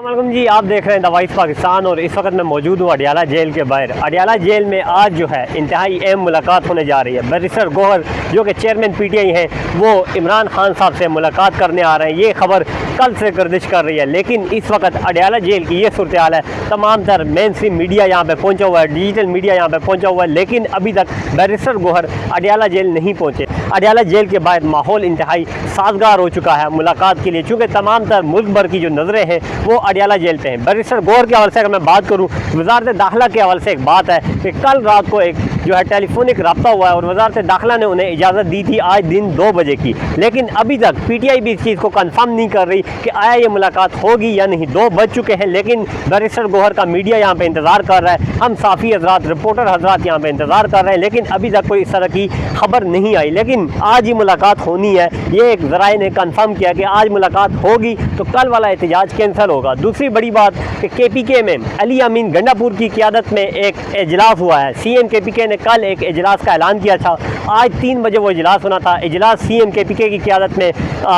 अस्सलाम जी, आप देख रहे हैं द वॉइस पाकिस्तान और इस वक्त मैं मौजूद हूँ अडियाला जेल के बाहर। अडियाला जेल में आज जो है इंतहाई अहम मुलाकात होने जा रही है। बैरिस्टर गौहर जो कि चेयरमैन पीटीआई हैं, वो इमरान खान साहब से मुलाकात करने आ रहे हैं। ये खबर कल से गर्दिश कर रही है, लेकिन इस वक्त अडियाला जेल की ये सूरत हाल है। तमाम तर मेन स्ट्रीम मीडिया यहाँ पर पहुँचा हुआ है, डिजिटल मीडिया यहाँ पर पहुँचा हुआ है, लेकिन अभी तक बैरिस्टर गौहर अडियाला जेल नहीं पहुँचे। अडियाला जेल के बाहर माहौल इंतहाई साजगार हो चुका है मुलाकात के लिए, चूँकि तमाम तर मुल्क भर की जो नज़रें हैं वो अडियाला जेल पे हैं। बैरिस्टर गौहर के हवाले से अगर मैं बात करूँ, वज़ारत दाखिला के हवाले से एक बात है कि कल रात को एक जो है टेलीफोनिक रब्ता हुआ है और वज़ारत दाखिला ने उन्हें इजाज़त दी थी आज दिन 2 बजे की, लेकिन अभी तक पीटीआई भी इस चीज़ को कन्फर्म नहीं कर रही कि आया ये मुलाकात होगी या नहीं। 2 बज चुके हैं, लेकिन बैरिस्टर गौहर का मीडिया यहाँ पे इंतज़ार कर रहा है, हम साफ़ी हजरात, रिपोर्टर हजरात यहाँ पे इंतज़ार कर रहे हैं, लेकिन अभी तक कोई इस तरह की खबर नहीं आई। लेकिन आज ही मुलाकात होनी है, ये एक ज़राए ने कन्फर्म किया कि आज मुलाकात होगी तो कल वाला एहतजाज कैंसिल होगा। दूसरी बड़ी बात कि केपीके में अली अमीन गंडापुर की क़यादत में एक इजलास हुआ है। सीएम केपीके ने कल एक इजलास का ऐलान किया था, आज 3 बजे वो इजलास होना था। इजलास सीएम केपीके की क़यादत में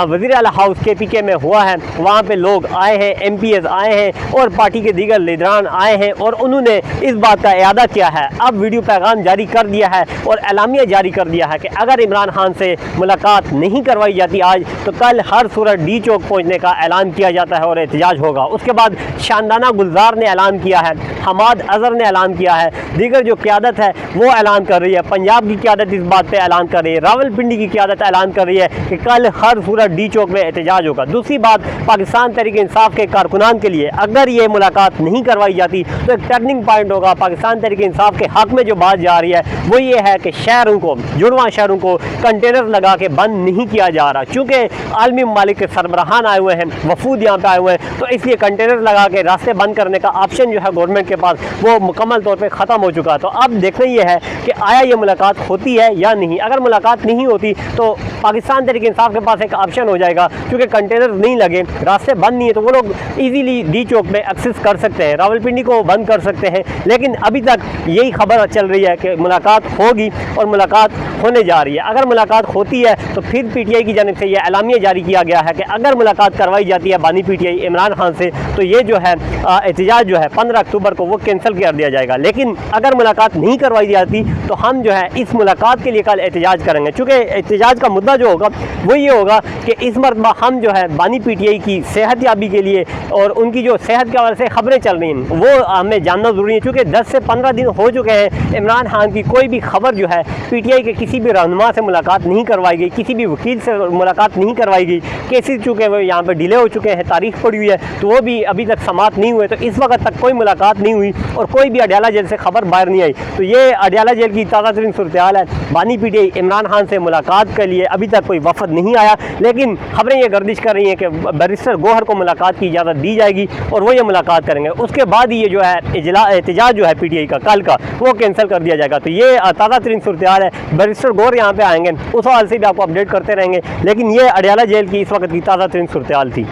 वज़ीर आला हाउस केपीके में हुआ है। वहाँ पे लोग आए हैं, एमपीएस आए हैं और पार्टी के दीगर लीडरान आए हैं और उन्होंने इस बात का इरादा किया है, अब वीडियो पैगाम जारी कर दिया है और एलामिया जारी कर दिया है कि अगर इमरान खान से मुलाकात नहीं करवाई जाती आज, तो कल हर सूरत डी चौक पहुँचने का ऐलान किया जाता है और एहतजाज होगा। उसके बाद शानदाना गुलजार ने ऐलान किया है, हमाद अजहर ने ऐलान किया है, दीगर जो क़यादत है वो ऐलान कर रही है, पंजाब की क़यादत इस बात पे ऐलान कर रही है, रावलपिंडी की क़यादत ऐलान कर रही है कि कल हर सूरत डी चौक में एहतजाज होगा। दूसरी बात, पाकिस्तान तहरीक इंसाफ के कारकुनान के लिए अगर ये मुलाकात नहीं करवाई जाती तो एक टर्निंग पॉइंट होगा। पाकिस्तान तहरीक इंसाफ के हक़ में जो बात जा रही है वो ये है कि शहरों को, जुड़वा शहरों को कंटेनर लगा के बंद नहीं किया जा रहा, चूँकि आलमी ममालिक के सरबराहान आए हुए हैं, वफूद यहाँ पे आए हुए हैं, तो इसलिए कंटेनर लगा के रास्ते बंद करने का ऑप्शन जो है गवर्नमेंट के पास वो मुकम्मल तौर पे ख़त्म हो चुका है। तो अब देखना ये है कि आया ये मुलाकात होती है या नहीं। अगर मुलाकात नहीं होती तो पाकिस्तान तहरीक इंसाफ के पास एक ऑप्शन हो जाएगा, क्योंकि कंटेनर नहीं लगे, रास्ते बंद नहीं है, तो वो लोग ईजीली डी चौक में एक्सेस कर सकते हैं, रावलपिंडी को बंद कर सकते हैं। लेकिन अभी तक यही खबर चल रही है कि मुलाकात होगी और मुलाकात होने जा रही है। अगर मुलाकात होती है तो फिर पीटीआई की जानिब से यह एलामिया जारी किया गया है कि अगर मुलाकात करवाई जाती है बानी पीटीआई इमरान खान से, तो ये जो है एहतजाज जो है 15 अक्टूबर को वो कैंसिल कर दिया जाएगा। लेकिन अगर मुलाकात नहीं करवाई जाती तो हम जो है इस मुलाकात के लिए कल एहतजाज करेंगे, चूँकि एहतजाज का मुद्दा जो होगा वो ये होगा कि इस मरतबा हम जो है बानी पीटीआई की सेहत याबी के लिए और उनकी जो सेहत के हवाले से खबरें चल रही हैं वो हमें जानना ज़रूरी है, क्योंकि 10 से 15 दिन हो चुके हैं इमरान खान की कोई भी खबर जो है पीटीआई के किसी भी रहनुमा से मुलाकात नहीं करवाई गई, किसी भी वकील से मुलाकात नहीं करवाई गई। केसेस चूँकि वो यहाँ पर डिले हो चुके हैं, तारीख पड़ी हुई है, तो वो भी अभी तक समाप्त नहीं हुए, तो इस वक्त तक कोई मुलाकात नहीं हुई और कोई भी अडियाला जेल से खबर बाहर नहीं आई। तो ये अडियाला जेल की ताज़ा तरीन सूरत हाल है। बानी पीटीआई इमरान खान से मुलाकात के लिए अभी तक कोई वफद नहीं आया, लेकिन खबरें ये गर्दिश कर रही हैं कि बैरिस्टर गौहर को मुलाकात की इजाज़त दी जाएगी और वो ये मुलाकात करेंगे। उसके बाद ही ये जो है एहतजाज जो है पीटीआई का कल का वो कैंसिल कर दिया जाएगा। तो ये ताज़ा तरीन सूरत हाल है। बैरिस्टर गौहर यहाँ पे आएंगे, उस हाल से भी आपको अपडेट करते रहेंगे, लेकिन ये अडियाला जेल की इस वक्त की ताज़ा तरीन सूरत हाल थी।